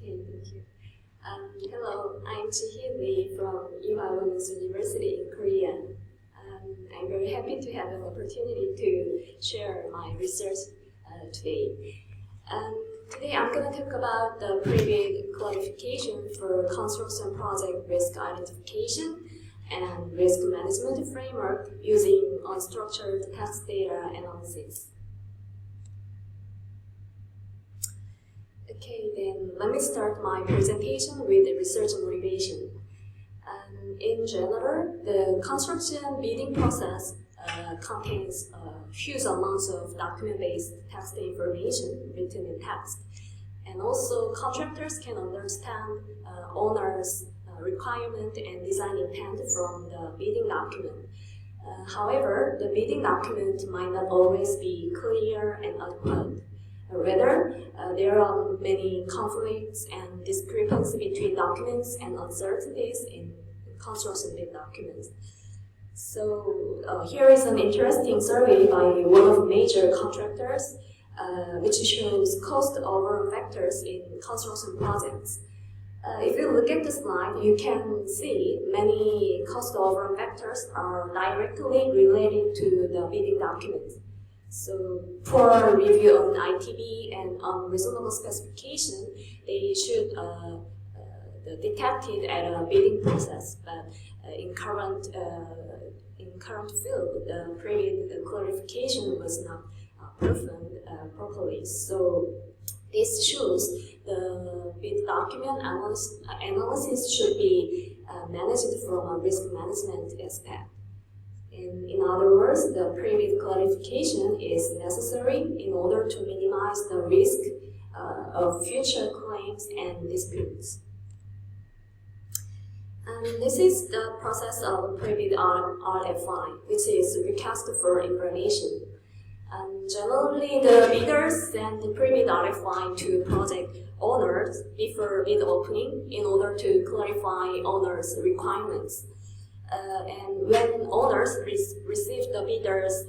Okay, thank you. Hello, I'm Ji-hee Lee from Ewha Women's University in Korea. I'm very happy to have an opportunity to share my research today. Today I'm going to talk about the pre-bid qualification for construction project risk identification and risk management framework using unstructured text data analysis. Okay, then let me start my presentation with the research motivation. In general, the construction bidding process contains huge amounts of document-based text information written in text. And also, contractors can understand owners' requirement and design intent from the bidding document. However, the bidding document might not always be clear and adequate. Rather, there are many conflicts and discrepancies between documents and uncertainties in construction bid documents. So here is an interesting survey by one of major contractors, which shows cost overrun factors in construction projects. If you look at the slide, you can see many cost overrun factors are directly related to the bidding documents. So, poor review on ITB and unreasonable specification, they should detect it at a bidding process. But in current field, the pre-bid clarification was not performed properly. So, this shows the bid document analysis should be managed from a risk management aspect. In other words, the pre-bid clarification is necessary in order to minimize the risk of future claims and disputes. And this is the process of pre-bid RFI, which is request for information. And generally, the bidders send the pre-bid RFI to project owners before bid opening in order to clarify owners' requirements. And when owners receive the bidder's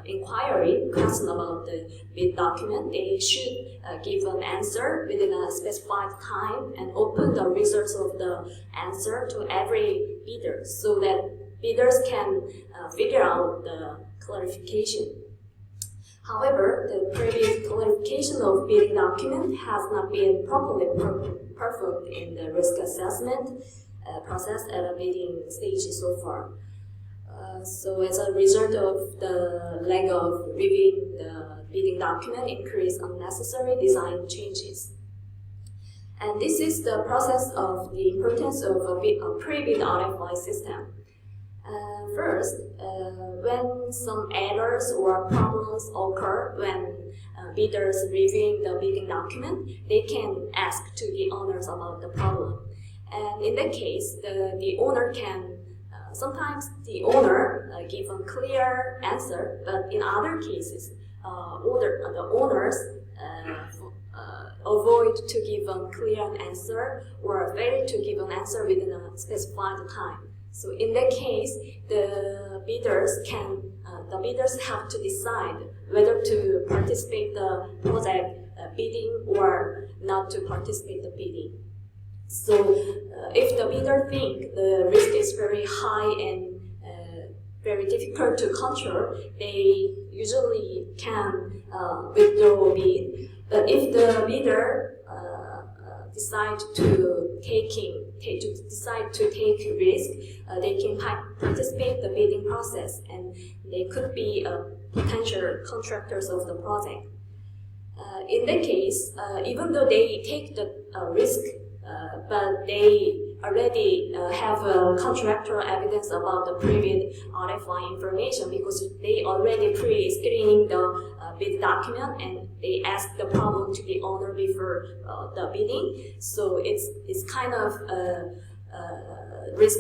inquiry question about the bid document, they should give an answer within a specified time and open the results of the answer to every bidder so that bidders can figure out the clarification. However, the pre-bid clarification of bidding document has not been properly performed in the risk assessment process at a bidding stage so far. So as a result of the lack of reviewing the bidding document, increase unnecessary design changes. And this is the process of the importance of a pre-bid RFI system. First, when some errors or problems occur when bidders reviewing the bidding document, they can ask to the owners about the problem. And in that case, the owner can, sometimes the owner give a clear answer, but in other cases, the owners avoid to give a clear answer or fail to give an answer within a specified time. So in that case, the bidders have to decide whether to participate the project bidding or not to participate the bidding. So if the bidder think the risk is very high and very difficult to control, they usually can withdraw a bid. But if the bidder decide to take risk, they can participate the bidding process, and they could be potential contractors of the project. In that case, even though they take the risk, but they already have contractual evidence about the pre-bid RFI information because they already pre-screening the bid document and they ask the problem to the owner before the bidding. So it's kind of risk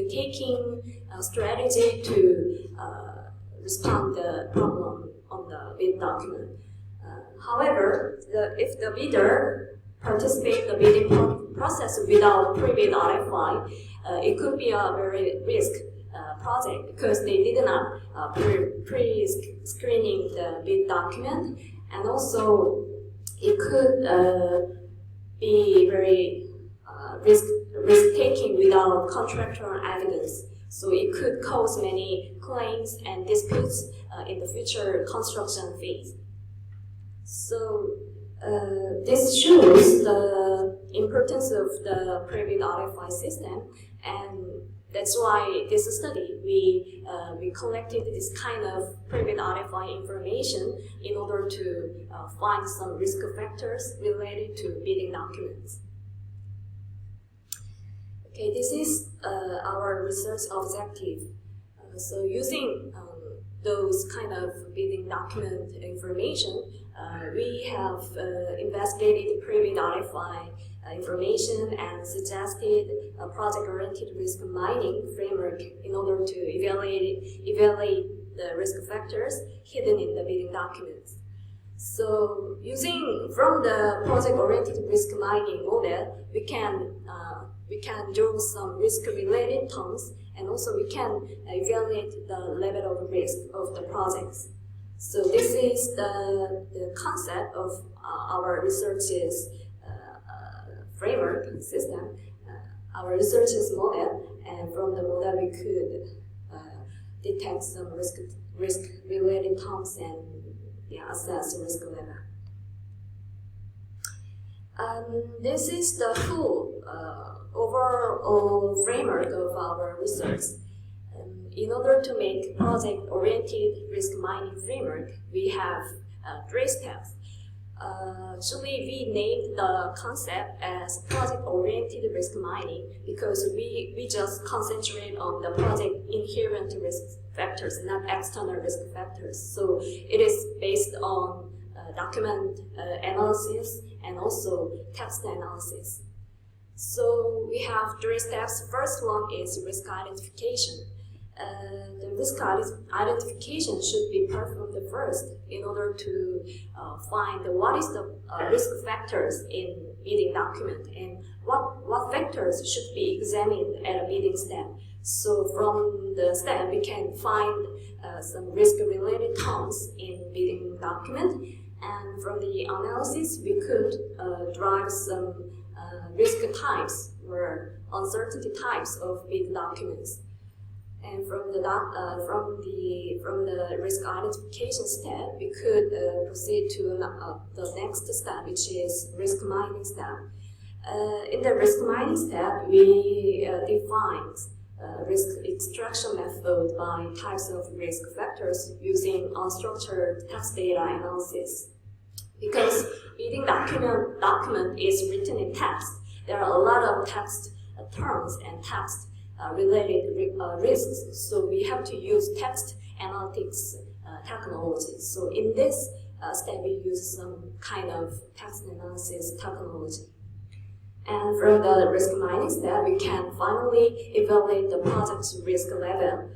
taking strategy to respond the problem on the bid document. However, if the bidder participate the bidding process without pre-bid RFI, it could be a very risk project because they did not pre-screening the bid document, and also it could be very risk-taking without contractual evidence. So it could cause many claims and disputes in the future construction phase. So this shows the importance of the private RFI system, and that's why this study we collected this kind of private RFI information in order to find some risk factors related to bidding documents. Okay, this is our research objective. So using those kind of bidding document information, we have investigated private RFI information and suggested a project-oriented risk mining framework in order to evaluate the risk factors hidden in the bidding documents. So from the project-oriented risk mining model, we can draw some risk-related terms, and also we can evaluate the level of risk of the projects. So this is the concept of our research's framework system, our research's model, and from the model we could detect some risk-related terms and assess the risk level. This is the full overall framework of our research. In order to make project-oriented risk mining framework, we have 3 steps. Actually, we named the concept as project-oriented risk mining because we just concentrate on the project inherent risk factors, not external risk factors. So it is based on document analysis and also text analysis. So we have 3 steps. First one is risk identification. The risk identification should be performed first in order to find what is the risk factors in bidding document and what factors should be examined at a bidding step. So from the step we can find some risk-related terms in bidding document, and from the analysis we could drive some risk types or uncertainty types of bidding documents. And from the risk identification step, we could proceed to the next step, which is risk mining step. In the risk mining step, we define risk extraction method by types of risk factors using unstructured text data analysis. Because bidding document is written in text, there are a lot of text terms and text related risks, so we have to use text analytics technology. So in this step, we use some kind of text analysis technology. And from the risk mining step, we can finally evaluate the project's risk level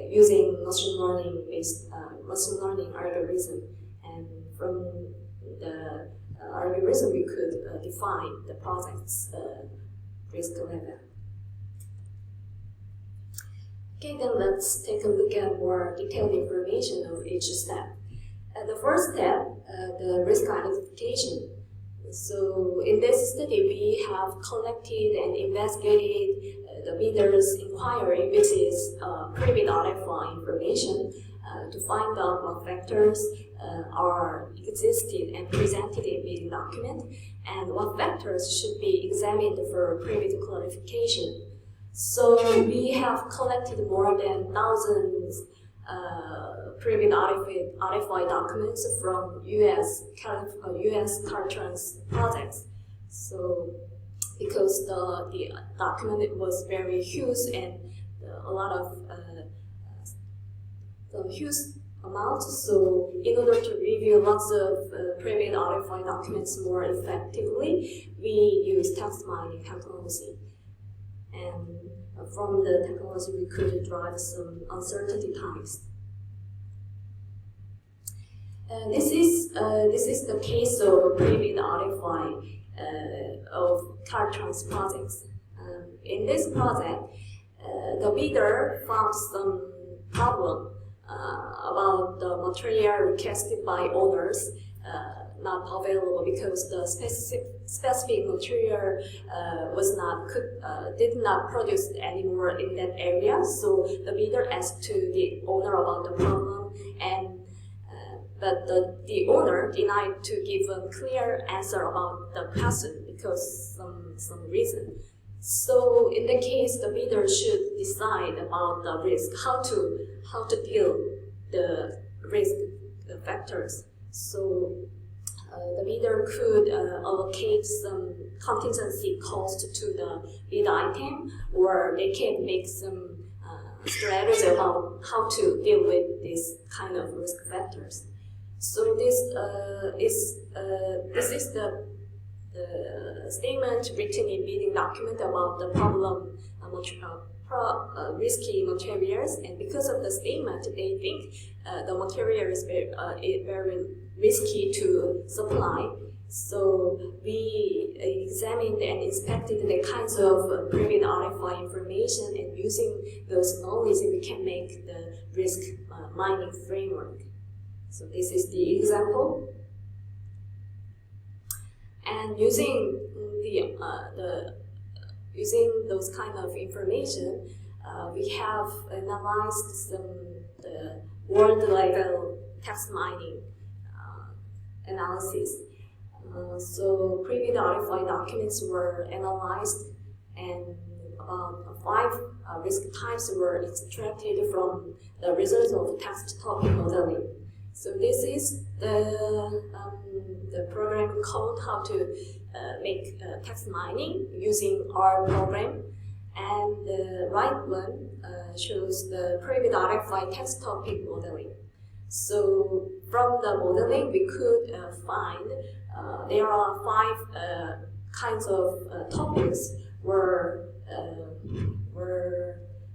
using machine learning algorithm. And from the algorithm, we could define the project's risk level. Okay, then let's take a look at more detailed information of each step. The first step, the risk identification. So in this study, we have collected and investigated the bidder's inquiry, which is private RFI information, to find out what factors are existed and presented in bidding document, and what factors should be examined for private clarification. So we have collected more than thousands private RFI documents from US Caltrans projects. So because the document was very huge and a lot of huge amounts, so in order to review lots of private RFI documents more effectively, we use text mining technology. And from the technology, we could drive some uncertainty types. This is the case of private RFI of Caltrans projects. In this project, the bidder found some problem about the material requested by owners not available because the specific material did not produce anymore in that area. So the bidder asked to the owner about the problem, and but the owner denied to give a clear answer about the question because some reason. So in the case, the bidder should decide about the risk, how to deal the risk factors. So the bidder could allocate some contingency cost to the bid item, or they can make some strategy about how to deal with this kind of risk factors. So this is the statement written in bidding document about the problem risky materials, and because of the statement, they think the material is very risky to supply. So we examined and inspected the kinds of pre-bid RFI information, and using those knowledge, we can make the risk mining framework. So this is the example. And using using those kind of information, we have analyzed the world level text mining analysis. So pre-bid RFI documents were analyzed, and about 5 risk types were extracted from the results of text topic modeling. So this is the program code how to make text mining using R program, and the right one shows the pre-bid RFI text topic modeling. So from the modeling, we could find there are 5 kinds of topics were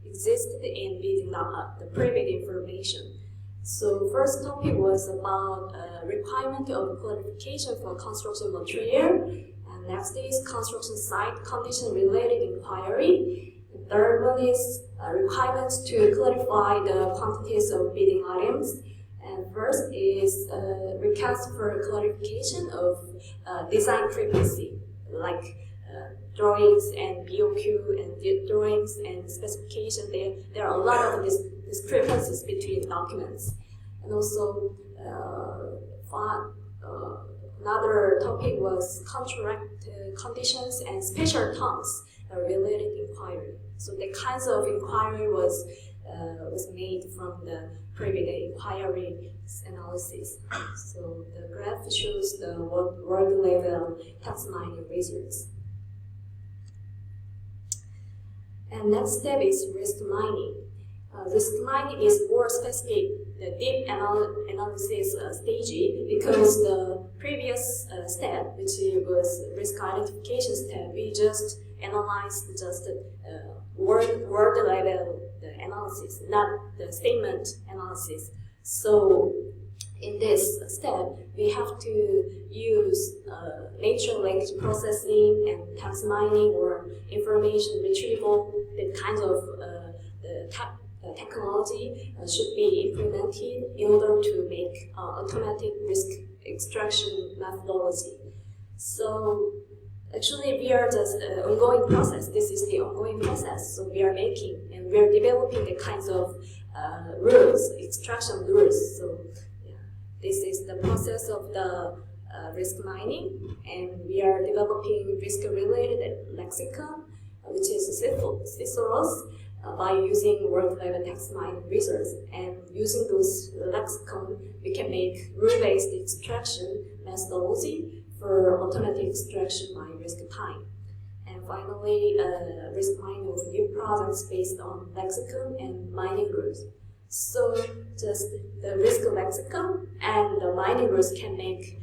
existed in bidding the pre-bid information. So first topic was about requirement of qualification for construction material, and next is construction site condition related inquiry. The third one is requirements to clarify the quantities of bidding items, and first is request for clarification of design frequency, like drawings and BOQ and drawings and specification. There are a lot of discrepancies between documents. And also another topic was contract conditions and special terms related inquiry. So the kinds of inquiry was made from the pre-bid inquiry analysis. So the graph shows the world level text mining results. And next step is risk mining. Risk mining is more specific, the deep analysis stage, because the previous step, which was risk identification step, we just analyzed just word level analysis, not the statement analysis. So in this step, we have to use natural language processing and text mining or information retrieval. The kinds of technology should be implemented in order to make automatic risk extraction methodology. So actually, we are just ongoing process. This is the ongoing process. So we are making and we are developing the kinds of rules, extraction rules. So yeah, this is the process of the risk mining, and we are developing risk-related lexicon, which is thesaurus, by using word-level text mining results. And using those lexicon, we can make rule-based extraction methodology for automatic extraction by risk time. And finally, risk mining of new products based on lexicon and mining rules. So just the risk lexicon and the mining rules can make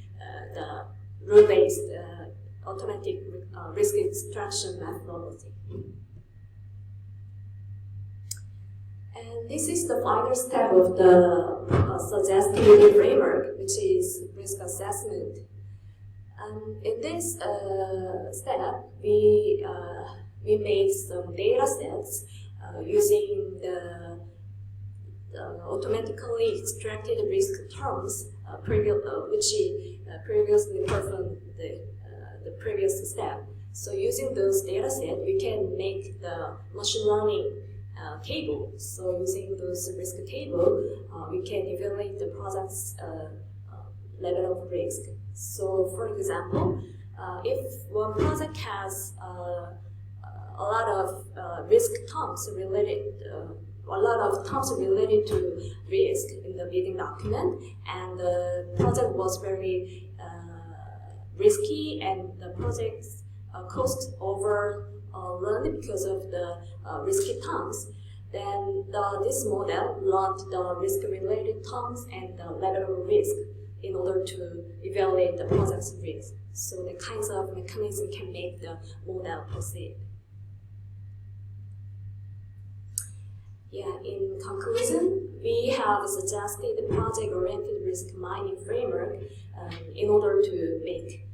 the rule-based automatic risk extraction methodology. And this is the final step of the suggested framework, which is risk assessment. And in this step, we made some data sets using the automatically extracted risk terms which previously performed the previous step. So using those data sets, we can make the machine learning table. So using those risk table, we can evaluate the project's level of risk. So for example, if one project has a lot of risk terms related to risk in the bidding document, and the project was very risky, and the project's cost overrun because of the risky terms, then this model learned the risk-related terms and the level of risk in order to evaluate the project's risk. So the kinds of mechanism can make the model proceed. Yeah, in conclusion, we have suggested the project-oriented risk mining framework in order to make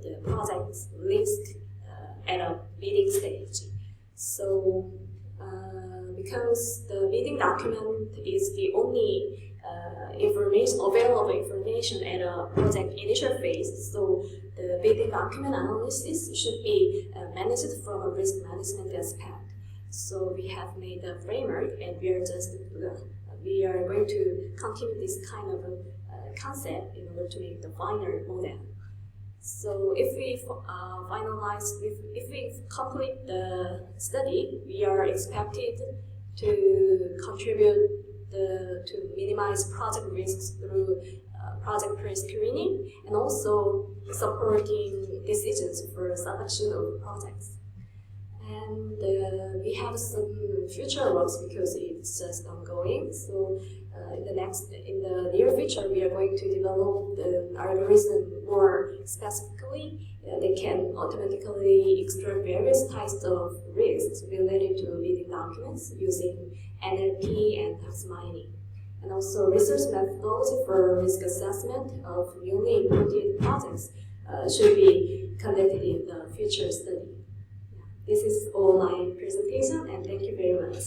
the project's risk at a bidding stage. So, because the bidding document is the only available information at a project initial phase, so the bidding document analysis should be managed from a risk management aspect. So we have made a framework, and we are going to continue this kind of concept in order to make the final model. So if we if we complete the study, we are expected to contribute to minimize project risks through project pre-screening, and also supporting decisions for selection of projects. And we have some future works because it's just ongoing. So in the near future, we are going to develop the algorithm more specifically. They can automatically extract various types of risks related to bidding documents using NLP and text mining. And also research methodology for risk assessment of newly imported projects should be conducted in the future study. This is all my presentation, and thank you very much.